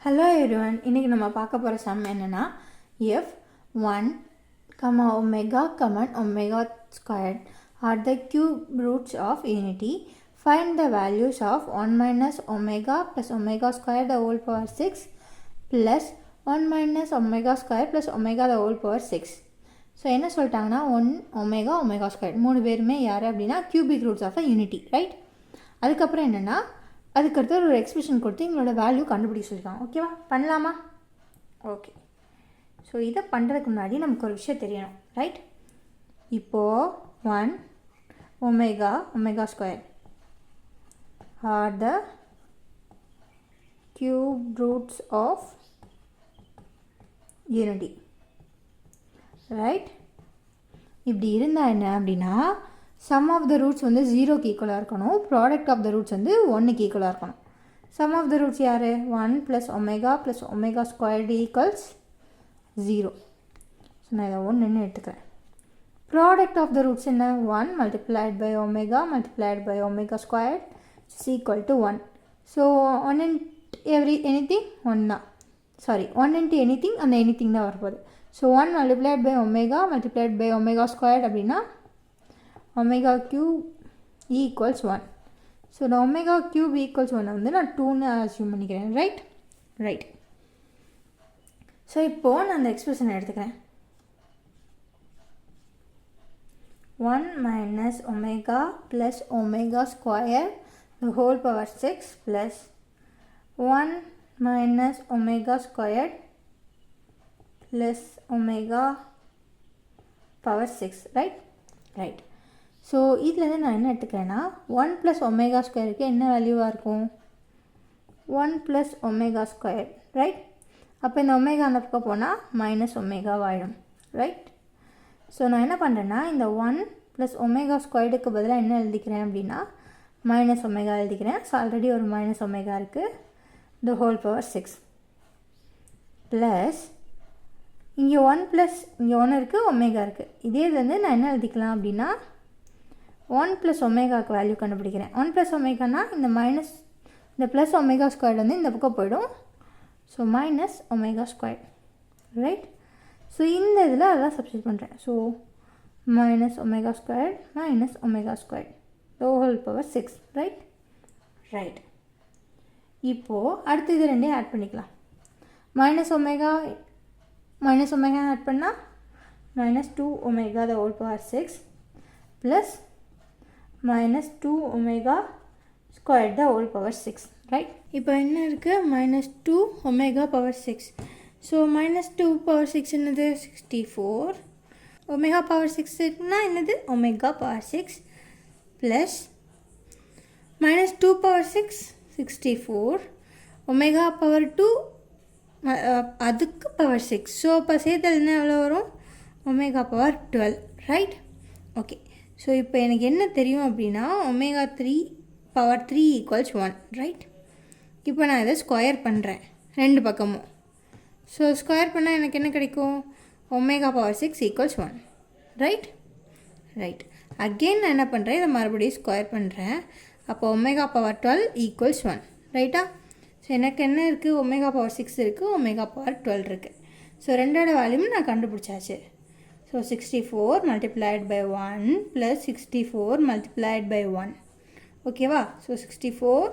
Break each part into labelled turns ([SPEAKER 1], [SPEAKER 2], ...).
[SPEAKER 1] Hello everyone, இன்னைக்கு நம்ம பார்க்க போற சம் என்னன்னா f 1, omega, omega squared are the cube roots of unity. Find the values of 1 minus omega plus omega squared the whole power 6 plus 1 minus omega squared plus omega the whole power 6. So என்ன சொல்லிட்டாங்கன்னா 1 omega omega squared மூணு பேருமே யாரு அப்படின்னா cubic roots of a unity, right? அதுக்கப்புறம் என்னன்னா அதுக்கடுத்து ஒரு எக்ஸ்பிரஷன் கொடுத்து எங்களோட வேல்யூ கண்டுபிடிக்க சொல்லியிருக்காங்க. ஓகேவா, பண்ணலாமா? ஓகே. ஸோ இதை பண்ணுறதுக்கு முன்னாடி நமக்கு ஒரு விஷயம் தெரியணும், ரைட்? இப்போது 1 omega omega square are the cube roots of unity, right? இப்படி இருந்தால் என்ன அப்படின்னா sum of the roots வந்து 0க்கு ஈக்குவலாக இருக்கணும், ப்ராடக்ட் ஆஃப் த ரூட்ஸ் வந்து 1க்கு ஈக்குவலாக இருக்கணும். sum of the roots யார்? 1 + omega squared equals 0. ஸோ நான் இதை 1ன்னு எடுத்துக்கிறேன். ப்ராடக்ட் ஆஃப் த ரூட்ஸ் என்ன? 1 multiplied by omega squared is equal to 1. So 1 into anything 1 தான், சாரி 1 into anything அந்த anything தான் வரப்போகுது. So 1 multiplied by omega squared அப்படின்னா omega cube equals 1. So the omega cube equals 1 வந்து நான் 2ன்னு assume பண்ணிக்கிறேன், right? Right. So இப்போது நான் அந்த எக்ஸ்பிரஷனை எடுத்துக்கிறேன். 1 minus omega plus omega square the whole power 6 plus 1 minus omega squared plus omega power 6, right? Right. So இதில் நான் என்ன எடுத்துக்கிறேன்னா 1 + ஒமேகா ஸ்கொயருக்கு என்ன வேல்யூவாக இருக்கும்? 1 + ஒமேகா ஸ்கொயர், ரைட்? அப்போ இந்த ஒமேகா அந்த பக்கம் போனால் மைனஸ் ஒமேகாவாகிடும், ரைட்? ஸோ நான் என்ன பண்ணுறேன்னா இந்த 1 + ஒமேகா ஸ்கொயருக்கு பதிலாக என்ன எழுதிக்கிறேன் அப்படின்னா மைனஸ் ஒமேகா எழுதிக்கிறேன். ஸோ ஆல்ரெடி ஒரு மைனஸ் ஒமேகா இருக்குது, த ஹோல் பவர் 6 ப்ளஸ் இங்கே 1 + இங்கே 1 இருக்குது, ஒமேகா இருக்குது. இதே வந்து நான் என்ன எழுதிக்கலாம் அப்படின்னா 1 + ஒமேகாவுக்கு வேல்யூ கண்டுபிடிக்கிறேன். 1 + ஒமேகானா இந்த ப்ளஸ் ஒமேகா ஸ்கொயர் வந்து இந்த பக்கம் போயிடும். So minus omega square, right? So இந்த இதில் அதான் சப்ஸ்டிட் பண்ணுறேன். So minus omega square the whole power 6, right? Right. இப்போது அடுத்து இது ரெண்டையும் ஆட் பண்ணிக்கலாம். மைனஸ் ஒமேகா ஆட் பண்ணால் minus 2 omega the whole power 6 plus minus 2 omega squared the whole power 6, right? இப்போ என்ன இருக்குது? minus 2 omega power 6. So minus 2 power 6 என்னது? 64. omega power 6 இருக்குன்னா என்னது? omega power 6 plus minus 2 power 6 64 omega power 2 அதுக்கு power 6. So இப்போ சேர்த்தல் என்ன எவ்வளோ வரும்? omega power 12, right? Okay. So இப்போ எனக்கு என்ன தெரியும் அப்படின்னா omega 3 பவர் 3 ஈக்குவல்ஸ் 1, ரைட்? இப்போ நான் இதை ஸ்கொயர் பண்ணுறேன் ரெண்டு பக்கமும். ஸோ ஸ்கொயர் பண்ணால் எனக்கு என்ன கிடைக்கும்? omega power 6 equals 1, right? Right. Again நான் என்ன பண்ணுறேன், இதை மறுபடியும் ஸ்கொயர் பண்ணுறேன். அப்போ omega பவர் 12 ஈக்குவல்ஸ் 1, ரைட்டா? ஸோ எனக்கு என்ன இருக்குது? omega பவர் 6 இருக்குது, omega பவர் 12 இருக்குது. ஸோ ரெண்டோட வேல்யூம் நான் கண்டுபிடிச்சாச்சு. So 64 multiplied by 1 plus 64 multiplied by 1. Okay, va? So 64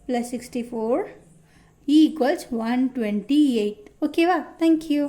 [SPEAKER 1] plus 64 equals 128. Okay, va? Thank you.